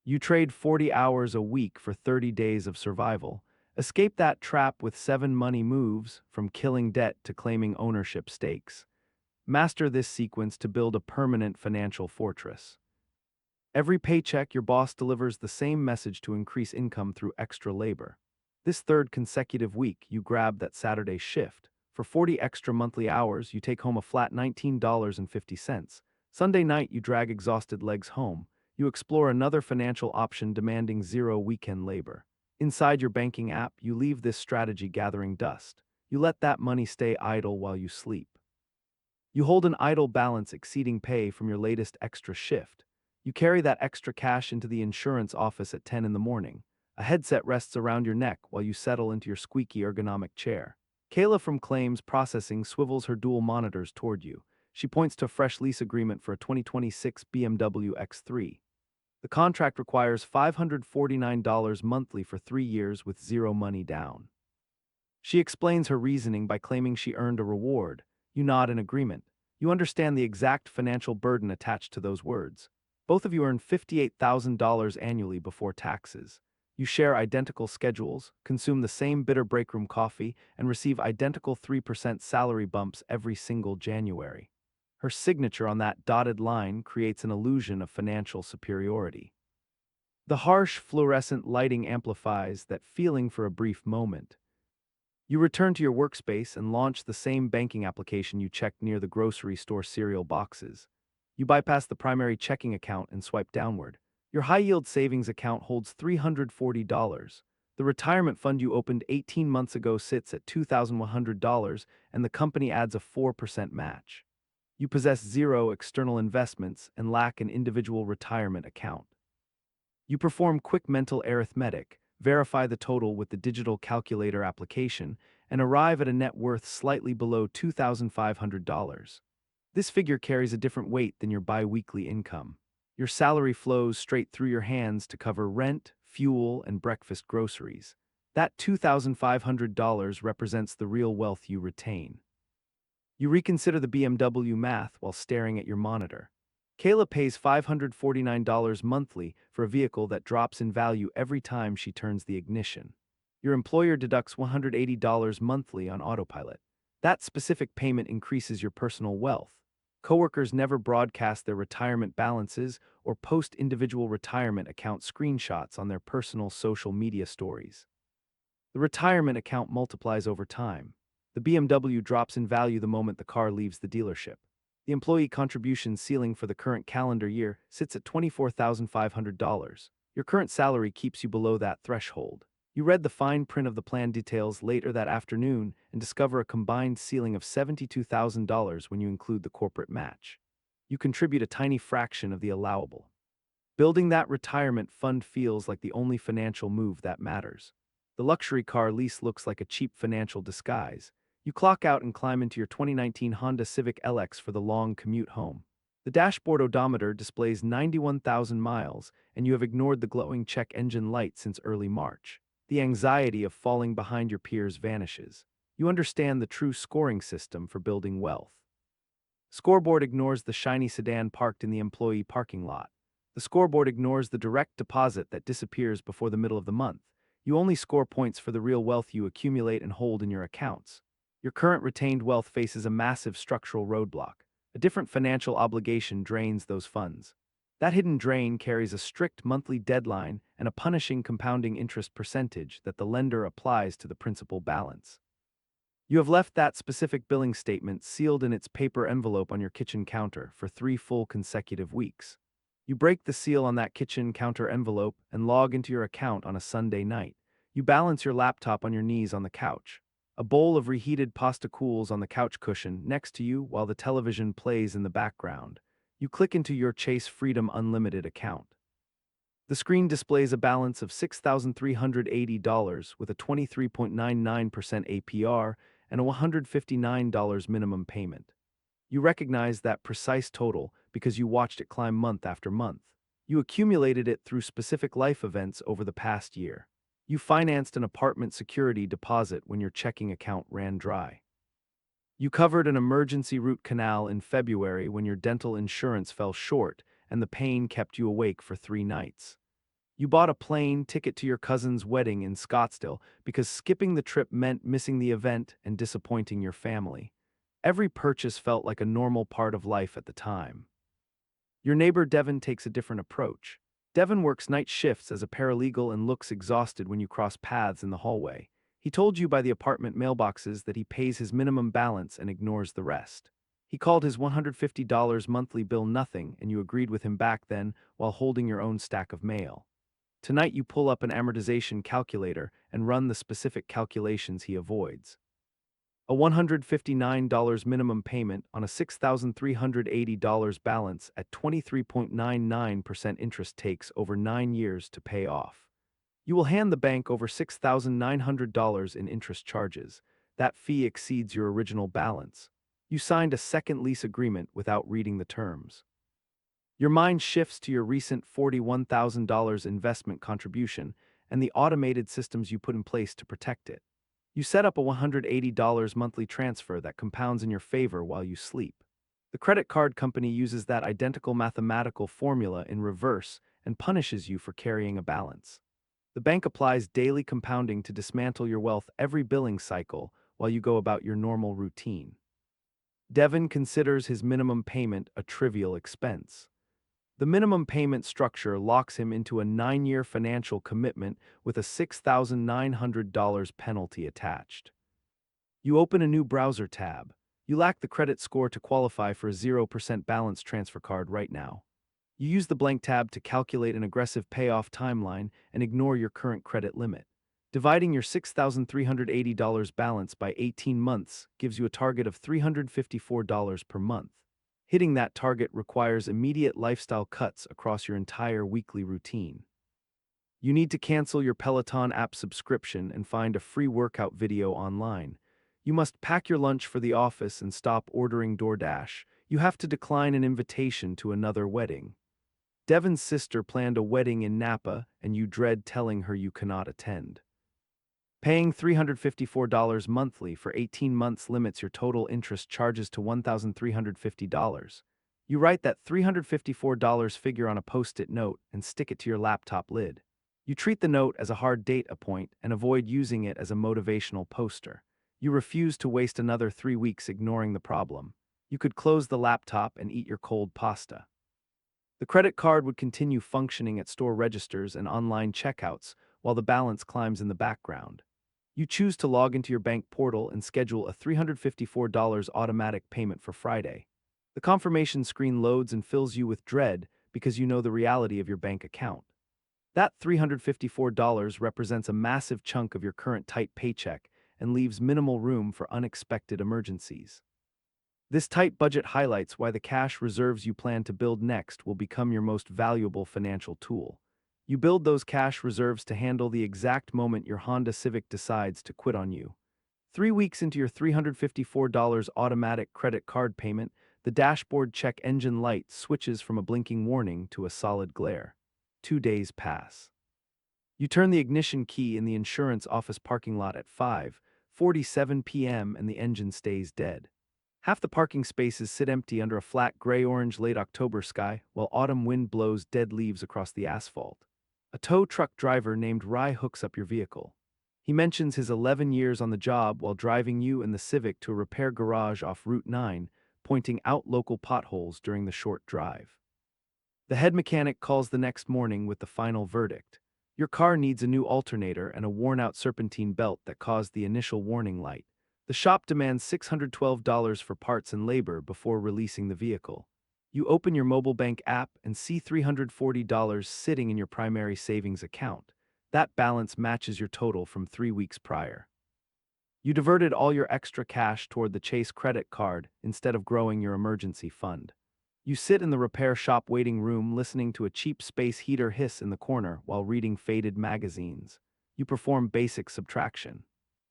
You trade 40 hours a week for 30 days of survival. Escape that trap with 7 money moves, from killing debt to claiming ownership stakes. Master this sequence to build a permanent financial fortress. Every paycheck, your boss delivers the same message to increase income through extra labor. This third consecutive week, you grab that Saturday shift. For 40 extra monthly hours, you take home a flat $19.50. Sunday night, you drag exhausted legs home. You explore another financial option demanding zero weekend labor. Inside your banking app, you leave this strategy gathering dust. You let that money stay idle while you sleep. You hold an idle balance exceeding pay from your latest extra shift. You carry that extra cash into the insurance office at 10 in the morning. A headset rests around your neck while you settle into your squeaky ergonomic chair. Kayla from Claims Processing swivels her dual monitors toward you. She points to a fresh lease agreement for a 2026 BMW X3. The contract requires $549 monthly for 3 years with zero money down. She explains her reasoning by claiming she earned a reward. You nod in agreement. You understand the exact financial burden attached to those words. Both of you earn $58,000 annually before taxes. You share identical schedules, consume the same bitter breakroom coffee, and receive identical 3% salary bumps every single January. Her signature on that dotted line creates an illusion of financial superiority. The harsh fluorescent lighting amplifies that feeling for a brief moment. You return to your workspace and launch the same banking application you checked near the grocery store cereal boxes. You bypass the primary checking account and swipe downward. Your high-yield savings account holds $340. The retirement fund you opened 18 months ago sits at $2,100, and the company adds a 4% match. You possess zero external investments and lack an individual retirement account. You perform quick mental arithmetic, verify the total with the digital calculator application, and arrive at a net worth slightly below $2,500. This figure carries a different weight than your bi-weekly income. Your salary flows straight through your hands to cover rent, fuel, and breakfast groceries. That $2,500 represents the real wealth you retain. You reconsider the BMW math while staring at your monitor. Kayla pays $549 monthly for a vehicle that drops in value every time she turns the ignition. Your employer deducts $180 monthly on autopilot. That specific payment increases your personal wealth. Coworkers never broadcast their retirement balances or post individual retirement account screenshots on their personal social media stories. The retirement account multiplies over time. The BMW drops in value the moment the car leaves the dealership. The employee contribution ceiling for the current calendar year sits at $24,500. Your current salary keeps you below that threshold. You read the fine print of the plan details later that afternoon and discover a combined ceiling of $72,000 when you include the corporate match. You contribute a tiny fraction of the allowable. Building that retirement fund feels like the only financial move that matters. The luxury car lease looks like a cheap financial disguise. You clock out and climb into your 2019 Honda Civic LX for the long commute home. The dashboard odometer displays 91,000 miles, and you have ignored the glowing check engine light since early March. The anxiety of falling behind your peers vanishes. You understand the true scoring system for building wealth. Scoreboard ignores the shiny sedan parked in the employee parking lot. The scoreboard ignores the direct deposit that disappears before the middle of the month. You only score points for the real wealth you accumulate and hold in your accounts. Your current retained wealth faces a massive structural roadblock. A different financial obligation drains those funds. That hidden drain carries a strict monthly deadline and a punishing compounding interest percentage that the lender applies to the principal balance. You have left that specific billing statement sealed in its paper envelope on your kitchen counter for 3 full consecutive weeks. You break the seal on that kitchen counter envelope and log into your account on a Sunday night. You balance your laptop on your knees on the couch. A bowl of reheated pasta cools on the couch cushion next to you while the television plays in the background. You click into your Chase Freedom Unlimited account. The screen displays a balance of $6,380 with a 23.99% APR and a $159 minimum payment. You recognize that precise total because you watched it climb month after month. You accumulated it through specific life events over the past year. You financed an apartment security deposit when your checking account ran dry. You covered an emergency root canal in February when your dental insurance fell short and the pain kept you awake for 3 nights. You bought a plane ticket to your cousin's wedding in Scottsdale because skipping the trip meant missing the event and disappointing your family. Every purchase felt like a normal part of life at the time. Your neighbor Devin takes a different approach. Devin works night shifts as a paralegal and looks exhausted when you cross paths in the hallway. He told you by the apartment mailboxes that he pays his minimum balance and ignores the rest. He called his $150 monthly bill nothing, and you agreed with him back then while holding your own stack of mail. Tonight you pull up an amortization calculator and run the specific calculations he avoids. A $159 minimum payment on a $6,380 balance at 23.99% interest takes over 9 years to pay off. You will hand the bank over $6,900 in interest charges. That fee exceeds your original balance. You signed a second lease agreement without reading the terms. Your mind shifts to your recent $41,000 investment contribution and the automated systems you put in place to protect it. You set up a $180 monthly transfer that compounds in your favor while you sleep. The credit card company uses that identical mathematical formula in reverse and punishes you for carrying a balance. The bank applies daily compounding to dismantle your wealth every billing cycle while you go about your normal routine. Devin considers his minimum payment a trivial expense. The minimum payment structure locks him into a 9-year financial commitment with a $6,900 penalty attached. You open a new browser tab. You lack the credit score to qualify for a 0% balance transfer card right now. You use the blank tab to calculate an aggressive payoff timeline and ignore your current credit limit. Dividing your $6,380 balance by 18 months gives you a target of $354 per month. Hitting that target requires immediate lifestyle cuts across your entire weekly routine. You need to cancel your Peloton app subscription and find a free workout video online. You must pack your lunch for the office and stop ordering DoorDash. You have to decline an invitation to another wedding. Devin's sister planned a wedding in Napa, and you dread telling her you cannot attend. Paying $354 monthly for 18 months limits your total interest charges to $1,350. You write that $354 figure on a post-it note and stick it to your laptop lid. You treat the note as a hard data point and avoid using it as a motivational poster. You refuse to waste another 3 weeks ignoring the problem. You could close the laptop and eat your cold pasta. The credit card would continue functioning at store registers and online checkouts while the balance climbs in the background. You choose to log into your bank portal and schedule a $354 automatic payment for Friday. The confirmation screen loads and fills you with dread because you know the reality of your bank account. That $354 represents a massive chunk of your current tight paycheck and leaves minimal room for unexpected emergencies. This tight budget highlights why the cash reserves you plan to build next will become your most valuable financial tool. You build those cash reserves to handle the exact moment your Honda Civic decides to quit on you. 3 weeks into your $354 automatic credit card payment, the dashboard check engine light switches from a blinking warning to a solid glare. 2 days pass. You turn the ignition key in the insurance office parking lot at 5:47 p.m. and the engine stays dead. Half the parking spaces sit empty under a flat gray-orange late October sky while autumn wind blows dead leaves across the asphalt. A tow truck driver named Rye hooks up your vehicle. He mentions his 11 years on the job while driving you and the Civic to a repair garage off Route 9, pointing out local potholes during the short drive. The head mechanic calls the next morning with the final verdict. Your car needs a new alternator and a worn-out serpentine belt that caused the initial warning light. The shop demands $612 for parts and labor before releasing the vehicle. You open your mobile bank app and see $340 sitting in your primary savings account. That balance matches your total from 3 weeks prior. You diverted all your extra cash toward the Chase credit card instead of growing your emergency fund. You sit in the repair shop waiting room listening to a cheap space heater hiss in the corner while reading faded magazines. You perform basic subtraction.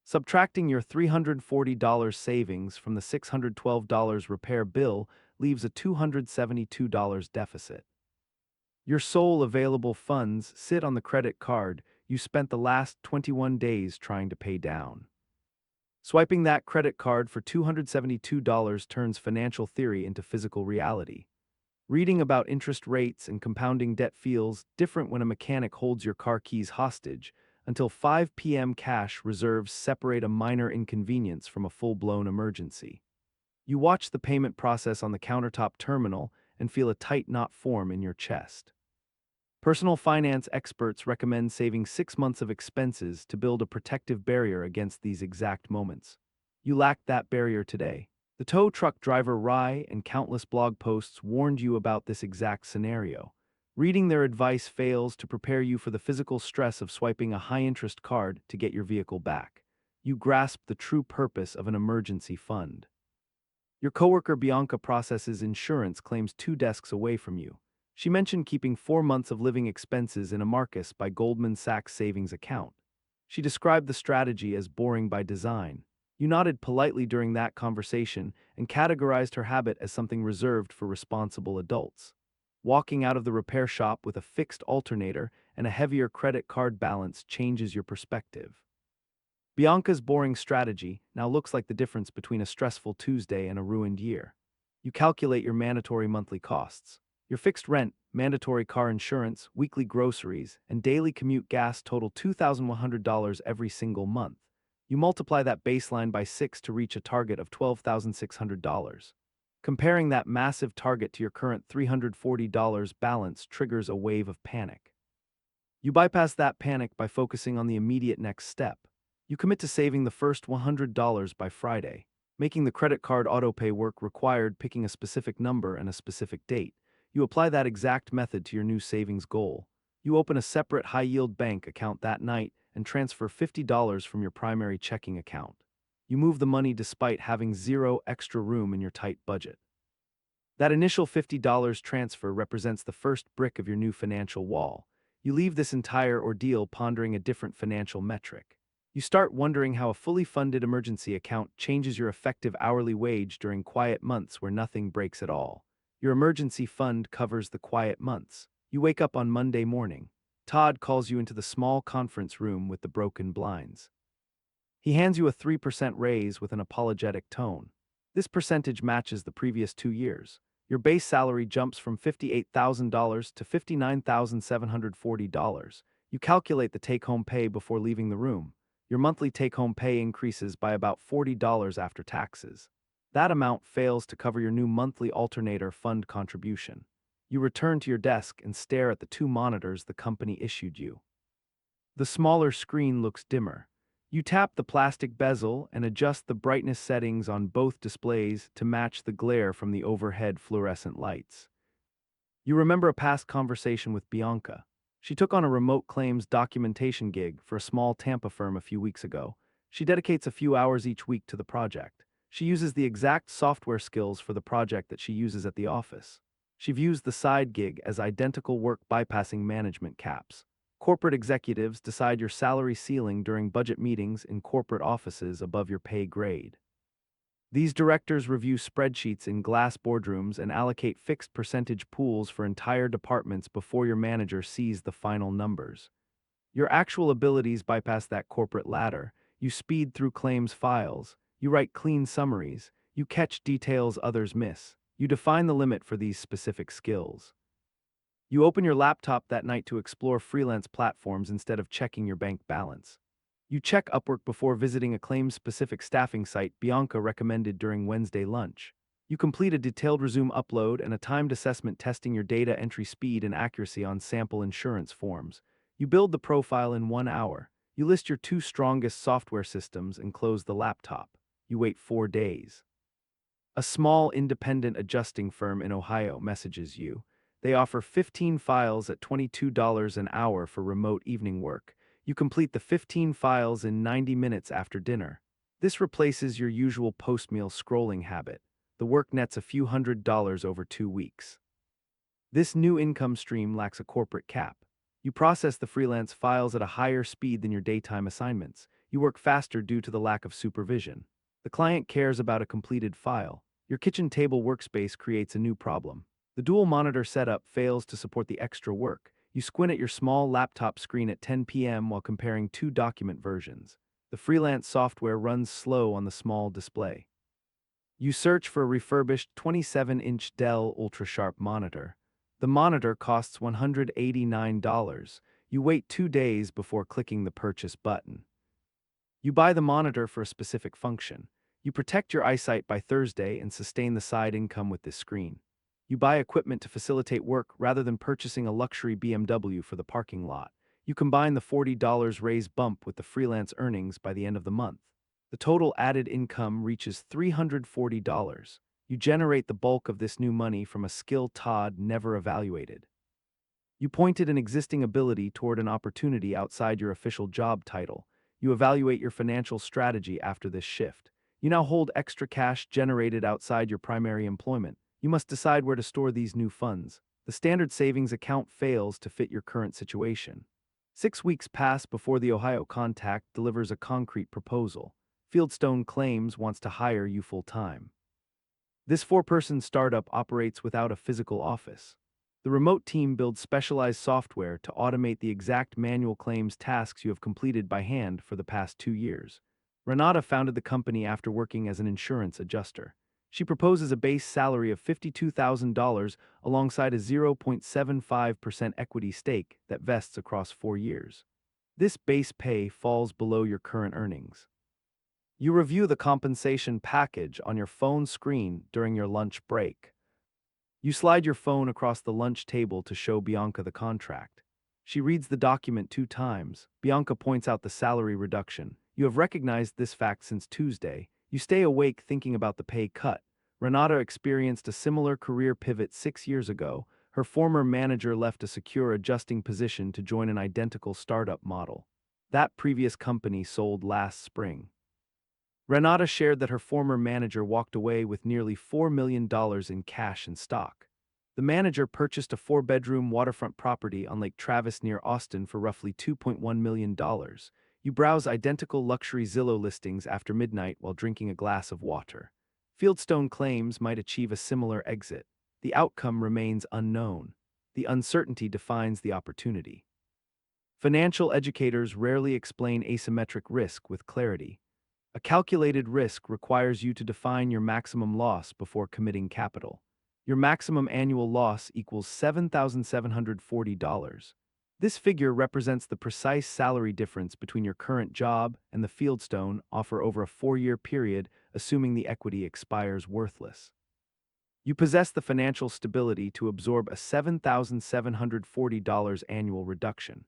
Subtracting your $340 savings from the $612 repair bill leaves a $272 deficit. Your sole available funds sit on the credit card you spent the last 21 days trying to pay down. Swiping that credit card for $272 turns financial theory into physical reality. Reading about interest rates and compounding debt feels different when a mechanic holds your car keys hostage until 5 p.m. Cash reserves separate a minor inconvenience from a full-blown emergency. You watch the payment process on the countertop terminal and feel a tight knot form in your chest. Personal finance experts recommend saving 6 months of expenses to build a protective barrier against these exact moments. You lack that barrier today. The tow truck driver Rye and countless blog posts warned you about this exact scenario. Reading their advice fails to prepare you for the physical stress of swiping a high-interest card to get your vehicle back. You grasp the true purpose of an emergency fund. Your coworker Bianca processes insurance claims 2 desks away from you. She mentioned keeping 4 months of living expenses in a Marcus by Goldman Sachs savings account. She described the strategy as boring by design. You nodded politely during that conversation and categorized her habit as something reserved for responsible adults. Walking out of the repair shop with a fixed alternator and a heavier credit card balance changes your perspective. Bianca's boring strategy now looks like the difference between a stressful Tuesday and a ruined year. You calculate your mandatory monthly costs. Your fixed rent, mandatory car insurance, weekly groceries, and daily commute gas total $2,100 every single month. You multiply that baseline by 6 to reach a target of $12,600. Comparing that massive target to your current $340 balance triggers a wave of panic. You bypass that panic by focusing on the immediate next step. You commit to saving the first $100 by Friday. Making the credit card autopay work required picking a specific number and a specific date. You apply that exact method to your new savings goal. You open a separate high-yield bank account that night and transfer $50 from your primary checking account. You move the money despite having zero extra room in your tight budget. That initial $50 transfer represents the first brick of your new financial wall. You leave this entire ordeal pondering a different financial metric. You start wondering how a fully funded emergency account changes your effective hourly wage during quiet months where nothing breaks at all. Your emergency fund covers the quiet months. You wake up on Monday morning. Todd calls you into the small conference room with the broken blinds. He hands you a 3% raise with an apologetic tone. This percentage matches the previous 2 years. Your base salary jumps from $58,000 to $59,740. You calculate the take-home pay before leaving the room. Your monthly take-home pay increases by about $40 after taxes. That amount fails to cover your new monthly alternator fund contribution. You return to your desk and stare at the 2 monitors the company issued you. The smaller screen looks dimmer. You tap the plastic bezel and adjust the brightness settings on both displays to match the glare from the overhead fluorescent lights. You remember a past conversation with Bianca. She took on a remote claims documentation gig for a small Tampa firm a few weeks ago. She dedicates a few hours each week to the project. She uses the exact software skills for the project that she uses at the office. She views the side gig as identical work bypassing management caps. Corporate executives decide your salary ceiling during budget meetings in corporate offices above your pay grade. These directors review spreadsheets in glass boardrooms and allocate fixed percentage pools for entire departments before your manager sees the final numbers. Your actual abilities bypass that corporate ladder. You speed through claims files. You write clean summaries. You catch details others miss. You define the limit for these specific skills. You open your laptop that night to explore freelance platforms instead of checking your bank balance. You check Upwork before visiting a claims-specific staffing site Bianca recommended during Wednesday lunch. You complete a detailed resume upload and a timed assessment testing your data entry speed and accuracy on sample insurance forms. You build the profile in 1 hour. You list your 2 strongest software systems and close the laptop. You wait 4 days. A small independent adjusting firm in Ohio messages you. They offer 15 files at $22 an hour for remote evening work. You complete the 15 files in 90 minutes after dinner. This replaces your usual post-meal scrolling habit. The work nets a few $100s over 2 weeks. This new income stream lacks a corporate cap. You process the freelance files at a higher speed than your daytime assignments. You work faster due to the lack of supervision. The client cares about a completed file. Your kitchen table workspace creates a new problem. The dual monitor setup fails to support the extra work. You squint at your small laptop screen at 10 p.m. while comparing 2 document versions. The freelance software runs slow on the small display. You search for a refurbished 27-inch Dell ultra-sharp monitor. The monitor costs $189. You wait 2 days before clicking the purchase button. You buy the monitor for a specific function. You protect your eyesight by Thursday and sustain the side income with this screen. You buy equipment to facilitate work rather than purchasing a luxury BMW for the parking lot. You combine the $40 raise bump with the freelance earnings by the end of the month. The total added income reaches $340. You generate the bulk of this new money from a skill Todd never evaluated. You pointed an existing ability toward an opportunity outside your official job title. You evaluate your financial strategy after this shift. You now hold extra cash generated outside your primary employment. You must decide where to store these new funds. The standard savings account fails to fit your current situation. 6 weeks pass before the Ohio contact delivers a concrete proposal. Fieldstone Claims wants to hire you full-time. This four-person startup operates without a physical office. The remote team builds specialized software to automate the exact manual claims tasks you have completed by hand for the past 2 years. Renata founded the company after working as an insurance adjuster. She proposes a base salary of $52,000 alongside a 0.75% equity stake that vests across 4 years. This base pay falls below your current earnings. You review the compensation package on your phone screen during your lunch break. You slide your phone across the lunch table to show Bianca the contract. She reads the document 2 times. Bianca points out the salary reduction. You have recognized this fact since Tuesday. You stay awake thinking about the pay cut. Renata experienced a similar career pivot 6 years ago. Her former manager left a secure adjusting position to join an identical startup model. That previous company sold last spring. Renata shared that her former manager walked away with nearly $4 million in cash and stock. The manager purchased a 4-bedroom waterfront property on Lake Travis near Austin for roughly $2.1 million. You browse identical luxury Zillow listings after midnight while drinking a glass of water. Fieldstone Claims might achieve a similar exit. The outcome remains unknown. The uncertainty defines the opportunity. Financial educators rarely explain asymmetric risk with clarity. A calculated risk requires you to define your maximum loss before committing capital. Your maximum annual loss equals $7,740. This figure represents the precise salary difference between your current job and the Fieldstone offer over a 4-year period, assuming the equity expires worthless. You possess the financial stability to absorb a $7,740 annual reduction.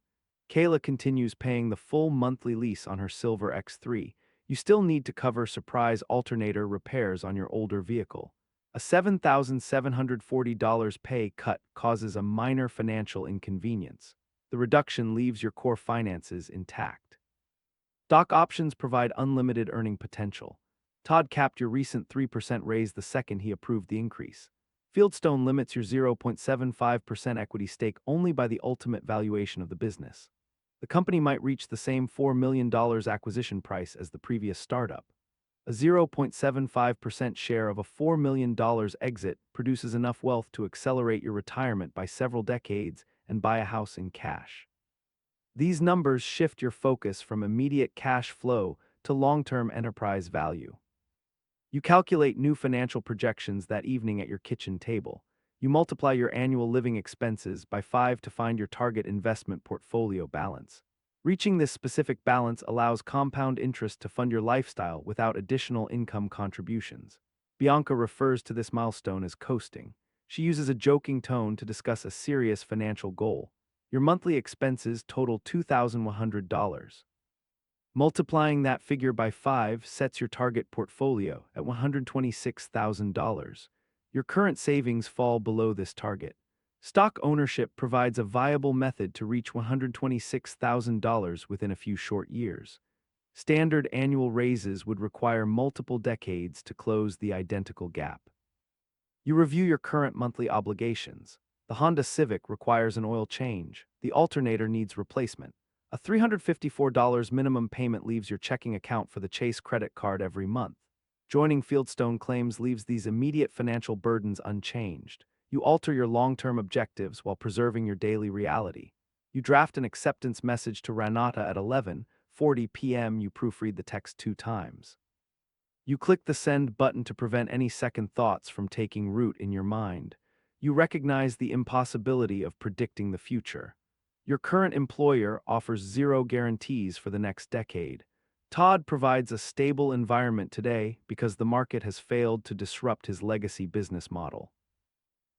Kayla continues paying the full monthly lease on her Silver X3. You still need to cover surprise alternator repairs on your older vehicle. A $7,740 pay cut causes a minor financial inconvenience. The reduction leaves your core finances intact. Stock options provide unlimited earning potential. Todd capped your recent 3% raise the second he approved the increase. Fieldstone limits your 0.75% equity stake only by the ultimate valuation of the business. The company might reach the same $4 million acquisition price as the previous startup. A 0.75% share of a $4 million exit produces enough wealth to accelerate your retirement by several decades and buy a house in cash. These numbers shift your focus from immediate cash flow to long-term enterprise value. You calculate new financial projections that evening at your kitchen table. You multiply your annual living expenses by 5 to find your target investment portfolio balance. Reaching this specific balance allows compound interest to fund your lifestyle without additional income contributions. Bianca refers to this milestone as coasting. She uses a joking tone to discuss a serious financial goal. Your monthly expenses total $2,100. Multiplying that figure by 5 sets your target portfolio at $126,000. Your current savings fall below this target. Stock ownership provides a viable method to reach $126,000 within a few short years. Standard annual raises would require multiple decades to close the identical gap. You review your current monthly obligations. The Honda Civic requires an oil change. The alternator needs replacement. A $354 minimum payment leaves your checking account for the Chase credit card every month. Joining Fieldstone Claims leaves these immediate financial burdens unchanged. You alter your long-term objectives while preserving your daily reality. You draft an acceptance message to Renata at 11:40 p.m. You proofread the text 2 times. You click the send button to prevent any second thoughts from taking root in your mind. You recognize the impossibility of predicting the future. Your current employer offers zero guarantees for the next decade. Todd provides a stable environment today because the market has failed to disrupt his legacy business model.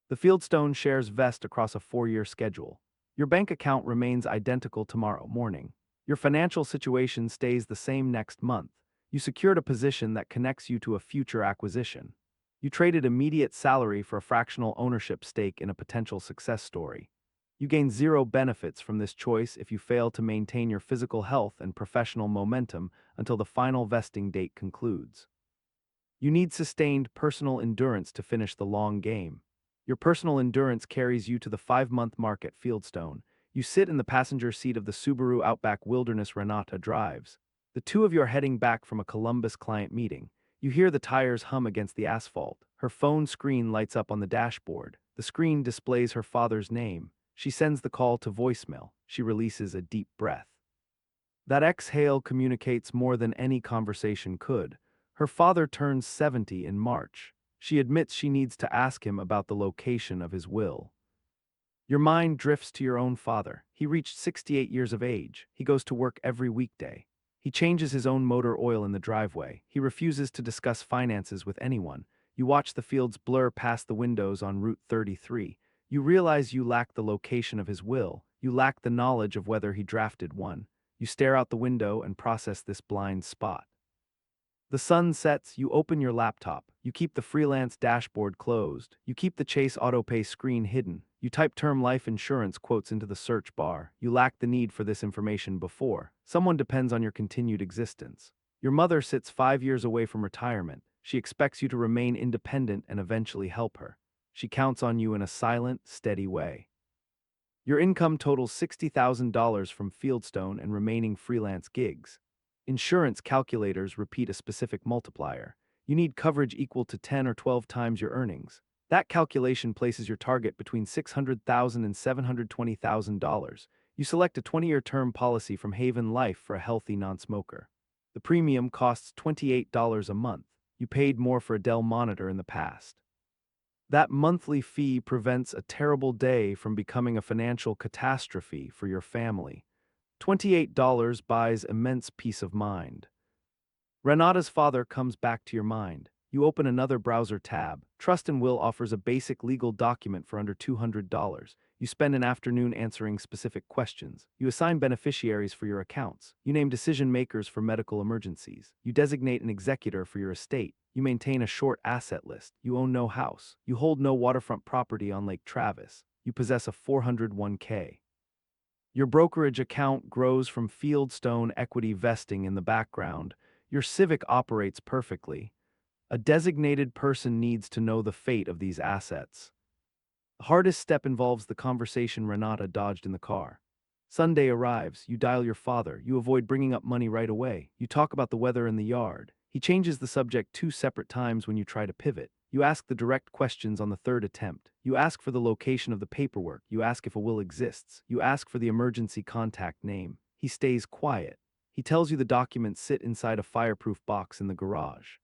The Fieldstone shares vest across a 4-year schedule. Your bank account remains identical tomorrow morning. Your financial situation stays the same next month. You secured a position that connects you to a future acquisition. You traded immediate salary for a fractional ownership stake in a potential success story. You gain zero benefits from this choice if you fail to maintain your physical health and professional momentum until the final vesting date concludes. You need sustained personal endurance to finish the long game. Your personal endurance carries you to the 5-month mark at Fieldstone. You sit in the passenger seat of the Subaru Outback Wilderness Renata drives. The two of you are heading back from a Columbus client meeting. You hear the tires hum against the asphalt. Her phone screen lights up on the dashboard. The screen displays her father's name. She sends the call to voicemail. She releases a deep breath. That exhale communicates more than any conversation could. Her father turns 70 in March. She admits she needs to ask him about the location of his will. Your mind drifts to your own father. He reached 68 years of age. He goes to work every weekday. He changes his own motor oil in the driveway. He refuses to discuss finances with anyone. You watch the fields blur past the windows on Route 33. You realize you lack the location of his will. You lack the knowledge of whether he drafted one. You stare out the window and process this blind spot. The sun sets, you open your laptop. You keep the freelance dashboard closed. You keep the Chase AutoPay screen hidden. You type term life insurance quotes into the search bar. You lack the need for this information before. Someone depends on your continued existence. Your mother sits 5 years away from retirement. She expects you to remain independent and eventually help her. She counts on you in a silent, steady way. Your income totals $60,000 from Fieldstone and remaining freelance gigs. Insurance calculators repeat a specific multiplier. You need coverage equal to 10 or 12 times your earnings. That calculation places your target between $600,000 and $720,000. You select a 20-year term policy from Haven Life for a healthy non-smoker. The premium costs $28 a month. You paid more for a Dell monitor in the past. That monthly fee prevents a terrible day from becoming a financial catastrophe for your family. $28 buys immense peace of mind. Renata's father comes back to your mind. You open another browser tab. Trust and Will offers a basic legal document for under $200. You spend an afternoon answering specific questions. You assign beneficiaries for your accounts. You name decision makers for medical emergencies. You designate an executor for your estate. You maintain a short asset list. You own no house. You hold no waterfront property on Lake Travis. You possess a 401k. Your brokerage account grows from Fieldstone equity vesting in the background. Your Civic operates perfectly. A designated person needs to know the fate of these assets. The hardest step involves the conversation Renata dodged in the car. Sunday arrives, you dial your father, you avoid bringing up money right away, you talk about the weather in the yard. He changes the subject 2 separate times when you try to pivot. You ask the direct questions on the 3rd attempt. You ask for the location of the paperwork. You ask if a will exists. You ask for the emergency contact name. He stays quiet. He tells you the documents sit inside a fireproof box in the garage.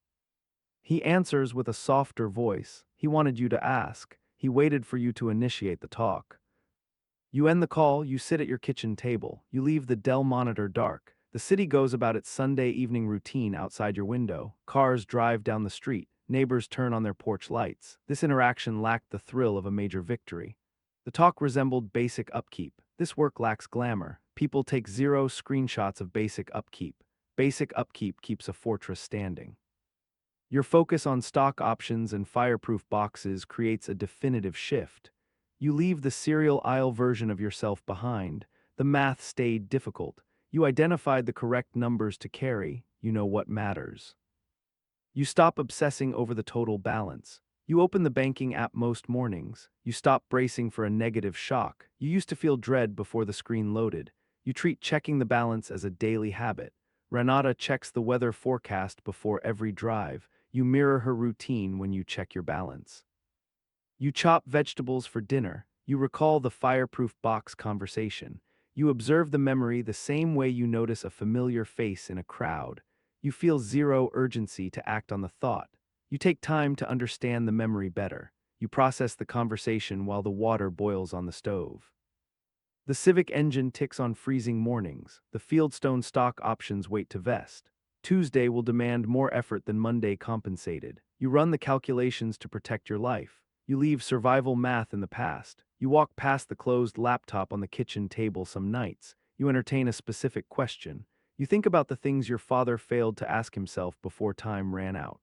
He answers with a softer voice. He wanted you to ask. He waited for you to initiate the talk. You end the call, you sit at your kitchen table. You leave the Dell monitor dark. The city goes about its Sunday evening routine outside your window. Cars drive down the street. Neighbors turn on their porch lights. This interaction lacked the thrill of a major victory. The talk resembled basic upkeep. This work lacks glamour. People take 0 screenshots of basic upkeep. Basic upkeep keeps a fortress standing. Your focus on stock options and fireproof boxes creates a definitive shift. You leave the cereal aisle version of yourself behind. The math stayed difficult. You identified the correct numbers to carry. You know what matters. You stop obsessing over the total balance. You open the banking app most mornings. You stop bracing for a negative shock. You used to feel dread before the screen loaded. You treat checking the balance as a daily habit. Renata checks the weather forecast before every drive. You mirror her routine when you check your balance. You chop vegetables for dinner. You recall the fireproof box conversation. You observe the memory the same way you notice a familiar face in a crowd. You feel zero urgency to act on the thought. You take time to understand the memory better. You process the conversation while the water boils on the stove. The Civic engine ticks on freezing mornings. The Fieldstone stock options wait to vest. Tuesday will demand more effort than Monday compensated. You run the calculations to protect your life. You leave survival math in the past. You walk past the closed laptop on the kitchen table some nights. You entertain a specific question. You think about the things your father failed to ask himself before time ran out.